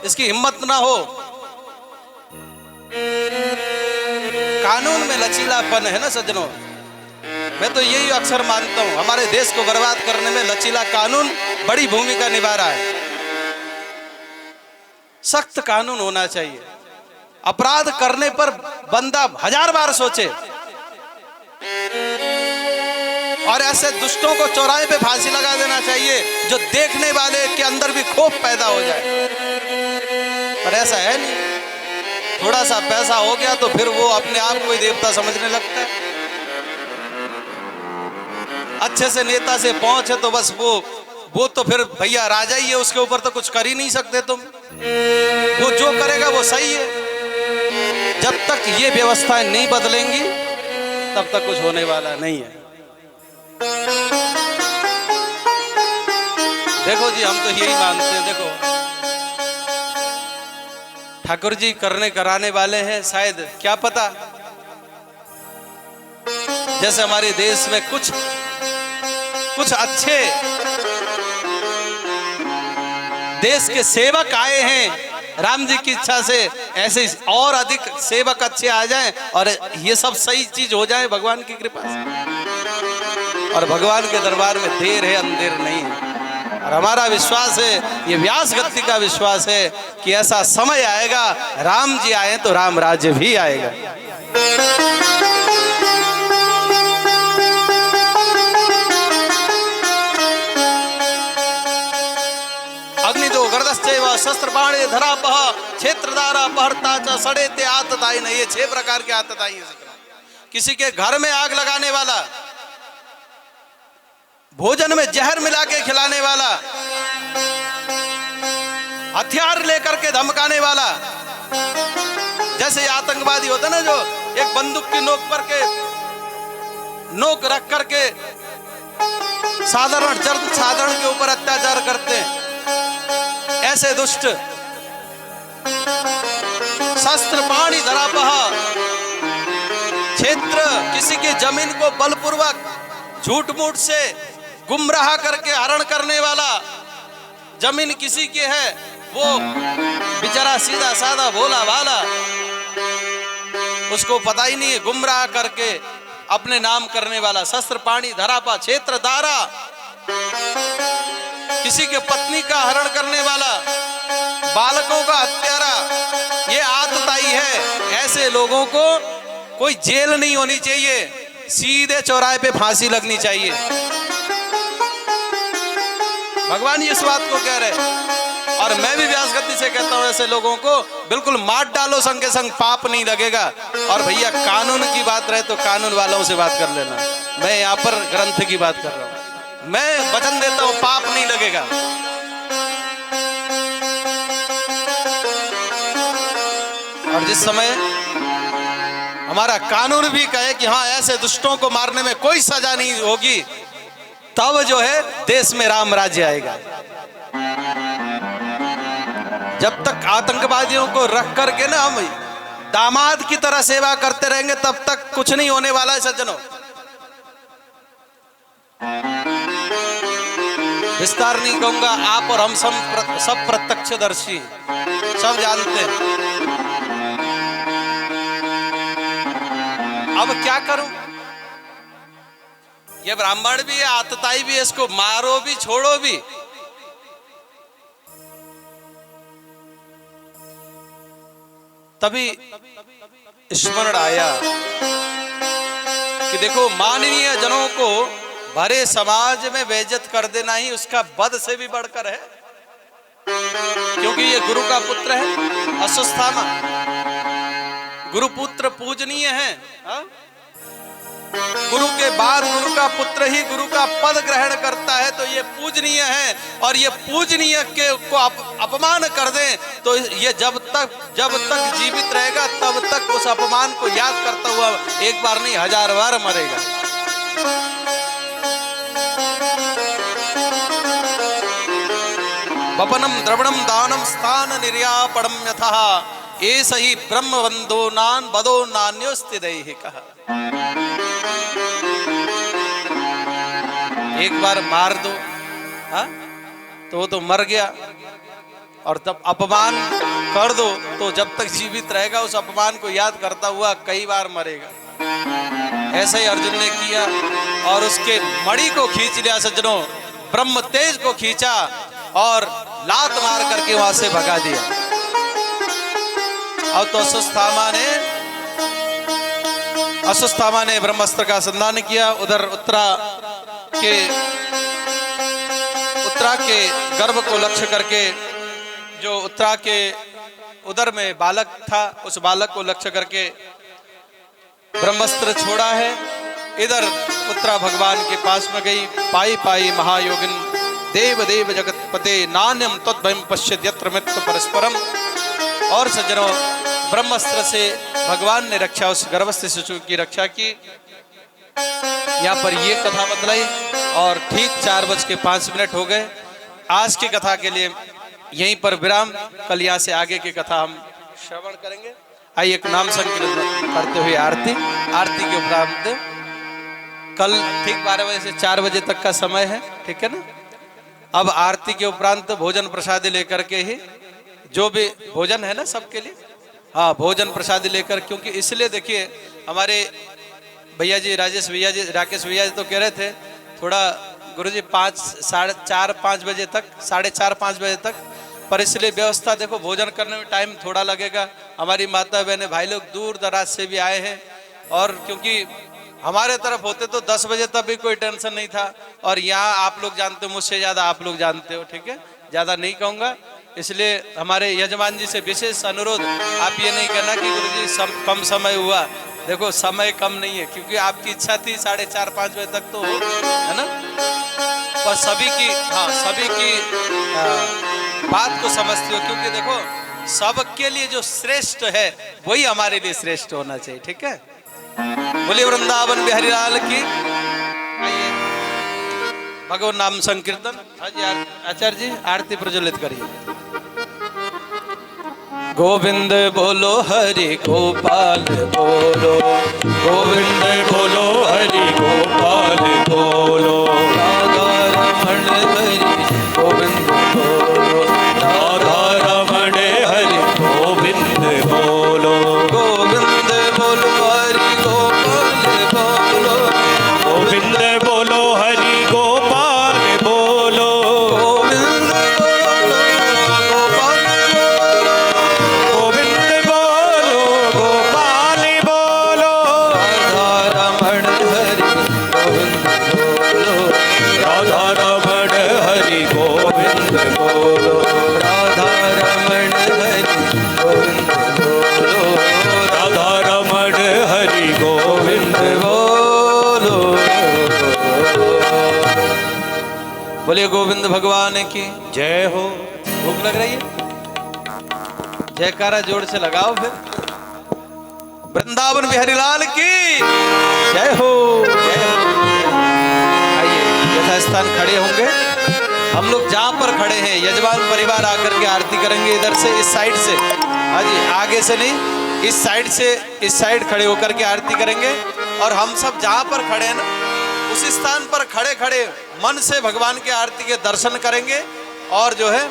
इसकी हिम्मत ना हो। कानून में लचीलापन है ना सज्जनों। मैं तो यही अक्सर मानता हूं, हमारे देश को बर्बाद करने में लचीला कानून बड़ी भूमिका निभा रहा है। सख्त कानून होना चाहिए। अपराध करने पर बंदा 1000 बार सोचे, और ऐसे दुष्टों को चौराहे पे फांसी लगा देना चाहिए जो देखने वाले के अंदर भी खौफ पैदा हो जाए। पर ऐसा है नहीं। थोड़ा सा पैसा हो गया तो फिर वो अपने आप को ही देवता समझने लगता है। अच्छे से नेता से पहुंच है तो बस वो तो फिर भैया राजा ही है, उसके ऊपर तो कुछ कर ही नहीं सकते तुम। वो जो करेगा वो सही है। जब तक ये व्यवस्थाएं नहीं बदलेंगी तब तक कुछ होने वाला नहीं है। देखो जी, हम तो यही मानते हैं। देखो, ठाकुर जी करने कराने वाले हैं, शायद क्या पता, जैसे हमारे देश में कुछ अच्छे देश के सेवक आए हैं राम जी की इच्छा से, ऐसे और अधिक सेवक अच्छे आ जाएं और ये सब सही चीज हो जाए भगवान की कृपा से। और भगवान के दरबार में देर है अंधेर नहीं है। और हमारा विश्वास है, ये व्यास गति का विश्वास है कि ऐसा समय आएगा, राम जी आए तो राम राज्य भी आएगा। शस्त्र बाणे धरापह क्षेत्रदारा पहरता च सड़े ते आतताई नहीं। ये 6 प्रकार के आतताई है। किसी के घर में आग लगाने वाला, भोजन में जहर मिला के खिलाने वाला, हथियार लेकर के धमकाने वाला। जैसे आतंकवादी होते ना, जो एक बंदूक की नोक रख करके साधारण के ऊपर अत्याचार करते हैं, ऐसे दुष्ट। शस्त्र पाणी धरापह क्षेत्र, किसी की जमीन को बलपूर्वक झूठ मूठ से गुमराह करके हरण करने वाला। जमीन किसी की है, वो बेचारा सीधा साधा भोला भाला, उसको पता ही नहीं है, गुमराह करके अपने नाम करने वाला। शस्त्र पाणी धरापह क्षेत्र दारा, किसी के पत्नी का हरण करने वाला, बालकों का हत्यारा, ये आतताई है। ऐसे लोगों को कोई जेल नहीं होनी चाहिए, सीधे चौराहे पे फांसी लगनी चाहिए। भगवान इस बात को कह रहे, और मैं भी व्यास गति से कहता हूं, ऐसे लोगों को बिल्कुल मार डालो, संग के संग पाप नहीं लगेगा। और भैया कानून की बात रहे तो कानून वालों से बात कर लेना, मैं यहाँ पर ग्रंथ की बात कर रहा हूं। मैं वचन देता हूं, पाप नहीं लगेगा। और जिस समय हमारा कानून भी कहे कि हाँ, ऐसे दुष्टों को मारने में कोई सजा नहीं होगी, तब जो है देश में राम राज्य आएगा। जब तक आतंकवादियों को रख करके ना हम दामाद की तरह सेवा करते रहेंगे, तब तक कुछ नहीं होने वाला है सज्जनों। विस्तार नहीं कहूंगा, आप और हम सब प्रत्यक्षदर्शी, सब जानते हैं। अब क्या करूं? ये ब्राह्मण भी है, आतताई भी है, इसको मारो भी छोड़ो भी। तभी स्मरण आया कि देखो, माननीय जनों को भरे समाज में बेइज्जत कर देना ही उसका वध से भी बढ़कर है, क्योंकि ये गुरु का पुत्र है। अश्वत्थामा गुरुपुत्र पूजनीय है। गुरु के बाद गुरु का पुत्र ही गुरु का पद ग्रहण करता है, तो ये पूजनीय है। और ये पूजनीय के को अपमान कर दे तो ये जब तक जीवित रहेगा तब तक उस अपमान को याद करता हुआ एक बार नहीं 1000 बार मरेगा। वपनम द्रवणम दानम स्थान निर्यापणम यथा एस ही ब्रह्मवंदो नान बदो नान्योस्ति दैहिकः। एक बार मार दो, हाँ, तो वो तो मर गया। और तब अपमान कर दो तो जब तक जीवित रहेगा उस अपमान को याद करता हुआ कई बार मरेगा। ऐसा ही अर्जुन ने किया और उसके मणि को खींच लिया सज्जनों, ब्रह्म तेज को खींचा और लात मार करके वहां से भगा दिया। अब तो अश्वत्थामा ने ब्रह्मास्त्र का संधान किया। उधर उत्तरा के गर्भ को लक्ष्य करके, जो उत्तरा के उदर में बालक था, उस बालक को लक्ष्य करके ब्रह्मास्त्र छोड़ा है। इधर उत्तरा भगवान के पास में गई। पाई पाई महायोगिन देव देव जगतपते नान्यम तद्भयं पश्येत् यत्र मित्र परस्परम। और सज्जनों, ब्रह्मास्त्र से भगवान ने रक्षा, उस गर्भस्थ शिशु की रक्षा की। यहाँ पर ये कथा बतलाई और ठीक 4:05 हो गए। आज की कथा के लिए यहीं पर विराम। कल यहाँ से आगे की कथा हम श्रवण करेंगे। आइए एक नाम संकीर्तन करते हुए आरती के उपरांत कल ठीक 12 बजे से 4 बजे तक का समय है, ठीक है ना। अब आरती के उपरांत भोजन प्रसादी लेकर के ही, जो भी भोजन है ना सबके लिए, हाँ भोजन प्रसादी लेकर, क्योंकि इसलिए देखिए हमारे भैया जी राकेश भैया जी तो कह रहे थे थोड़ा गुरुजी 4-5 बजे तक, 4:30-5 बजे तक, पर इसलिए व्यवस्था देखो भोजन करने में टाइम थोड़ा लगेगा। हमारी माता बहनें भाई लोग दूर दराज से भी आए हैं और क्योंकि हमारे तरफ होते तो 10 बजे तक भी कोई टेंशन नहीं था, और यहाँ आप लोग जानते हो, मुझसे ज़्यादा आप लोग जानते हो, ठीक है, ज़्यादा नहीं कहूँगा। इसलिए हमारे यजमान जी से विशेष अनुरोध, आप ये नहीं कहना कि गुरुजी कम समय हुआ। देखो समय कम नहीं है, क्योंकि आपकी इच्छा थी 4:30-5 बजे तक तो हो, है ना, पर सभी की बात को समझते हो, क्योंकि देखो सबके लिए जो श्रेष्ठ है वही हमारे लिए श्रेष्ठ होना चाहिए, ठीक है। बोलिए वृंदावन बिहारी लाल की। आइए भगवान नाम संकीर्तन। हाँ जी आचार्य जी आरती प्रज्वलित करिए। गोविंद बोलो हरि गोपाल बोलो, गोविंद बोलो हरि गोपाल बोलो, राधा रमण हरि गोविंद बोलो, राधा रमण हरि गोविंद बोलो, गोविंद बोलो हरि गोपाल बोलो, गोविंद बोलो हरि गोपाल बोलो, गोविंद बोलिए गोविंद भगवान की जय हो। भूख लग रही है, जयकारा जोर से लगाओ फिर। वृंदावन बिहारी लाल की जय हो, जय हो। आइए यथा स्थान खड़े होंगे। हम लोग जहां पर खड़े हैं यजमान परिवार आकर के आरती करेंगे। इधर से, इस साइड से, हाँ जी, आगे से नहीं, इस साइड से, इस साइड खड़े होकर के आरती करेंगे। और हम सब जहां पर खड़े हैं ना, उस स्थान पर खड़े खड़े मन से भगवान के आरती के दर्शन करेंगे। और जो है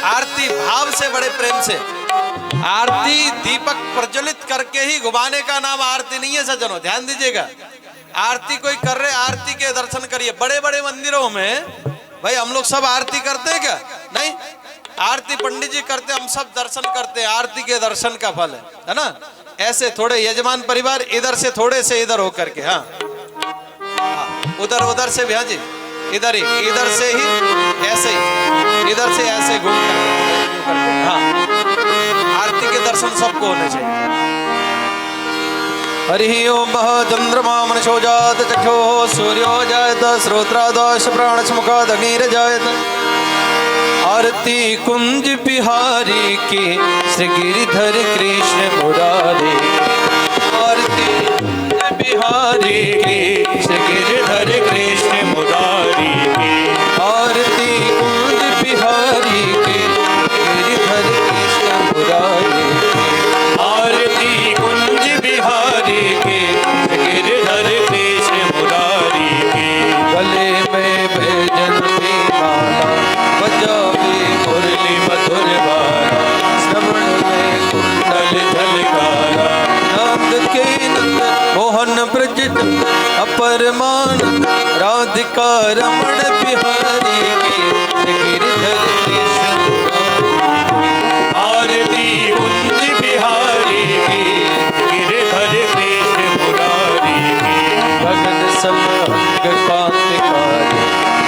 आरती भाव से, बड़े प्रेम से आरती दीपक प्रज्वलित करके ही घुमाने का नाम आरती नहीं है सज्जनों, ध्यान दीजिएगा। आरती कोई कर रहे, आरती के दर्शन करिए। बड़े बड़े मंदिरों में भाई हम लोग सब आरती करते हैं क्या? नहीं, आरती पंडित जी करते, हम सब दर्शन करते हैं। आरती के दर्शन का फल है ना। ऐसे थोड़े यजमान परिवार इधर से थोड़े से इधर होकर के, हाँ उधर से भी, हाँ जी इधर ही, इधर से ही ऐसे ही, इधर से ऐसे घूम कर, हाँ आरती के दर्शन सबको होने चाहिए। हरि ओम चंद्रमा मनसो जात चक्षो सूर्यो जायत श्रोत्रादश प्राणसमुखाद अग्निर्जायत। आरती कुंज बिहारी की श्री गिरिधर कृष्ण मुरारी, आरती कुंज बिहारी की श्री गिरिधर कृष्ण मुरारी की, आरती कुंज बिहारी की गिरिधर कृष्ण मुरारी की, आरती कुंज बिहारी की गिरिधर कृष्ण मुरारी की। गले में भजन की माला बजावे भजत अपरमानंद राधिका रमण बिहारी के गिरधर कृष्ण आरती कुंज बिहारी की गिरधर कृष्ण मुरारी की भगत समंग कांतिकारी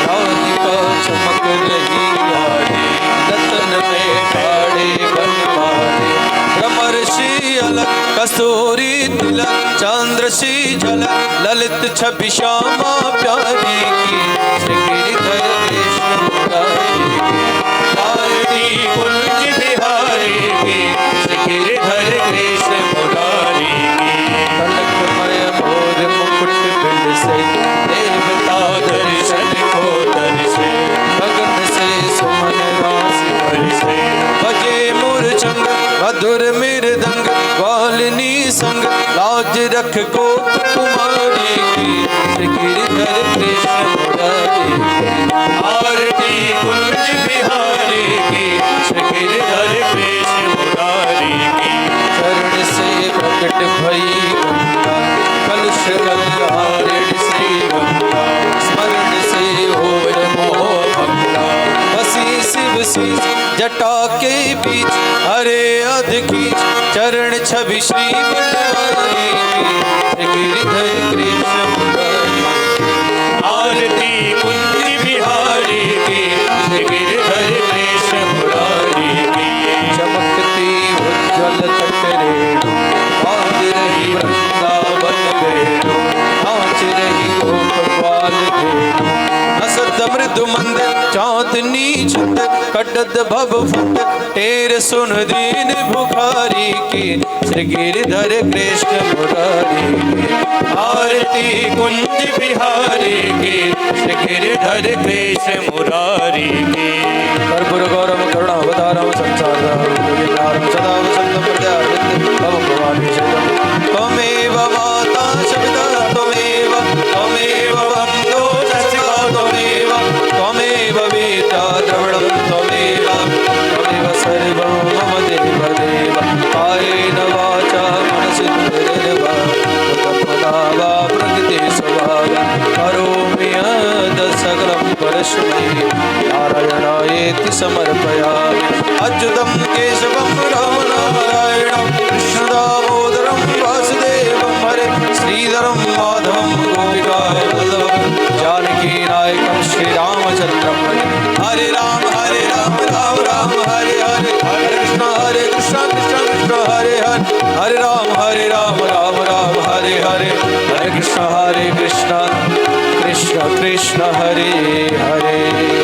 राधिका चमक रही यारी रतन में ठाड़े बनवारे ब्रह्मर्षि अलग कस्तूरी तिलक चंद्रशी झलक ललित छवि श्यामा प्यारी की श्री गिरधर कृष्ण मुरारी की आरती कुंज बिहारी की श्री गिरधर कृष्ण मुरारी की कनकमय मोर मुकुट बिंद से देवता दर्शन को दर्शे गगन से सुमन राशि बरसे बजे मूर्छंग मधुर मृदंग ग्वालिनी संग लाज रख गोप कुमारी की श्री गिरधर कृष्ण मुरारी की आरती कुंज बिहारी की श्री गिरधर कृष्ण मुरारी की चरण से प्रकट भई गंगा कलुष कल्याण श्री गंगा स्मरण से होय मोह भंगा बसी शिव सी जटा के बीच हरे अध खींच चरण छवि श्री बनवारी की श्री गिरधर कृष्ण मुरारी आरती कुंज बिहारी की श्री गिरधर कृष्ण मुरारी की चमकती उज्जवल तट रेणु बांध रही वृंदावन वेणु नाच रही गोप ग्वाल धेनु हसत मृदु मंद चांदनी छुट कटद भव फुट टेर सुन दीन भुखारी की श्री गिरधर कृष्ण मुरारी की आरती कुंज बिहारी की श्री गिरधर कृष्ण मुरारी की कर्पूर गौरव करुणावतारम संसारम सदा वसंत प्रजापति भव भवानी शतम त्वमेव माता सविता त्वमेव त्वमेव बन्धो सखा त्वमेव त्वमेव वेदा द्रविणं त्वमेव त्वमेव सर्वं मम देव देव कायेन वाचा मनसेन्द्रियर्वा तत्पदा वा प्रकृति स्वभाव करोमि यत् सकलं परस्मै नारायणायेति समर्पयामि अच्युतं केशवं राम नारायणं कृष्णदामोदरं वासुदेवं हरे श्रीधरं माधवं गोपिकाय वल्लभं जानकीनायकं श्रीरामचन्द्रं हरे राम राम राम हरे हरे हरे कृष्ण कृष्ण कृष्ण हरे हरे राम राम हरे हरे कृष्ण कृष्ण कृष्ण हरे हरे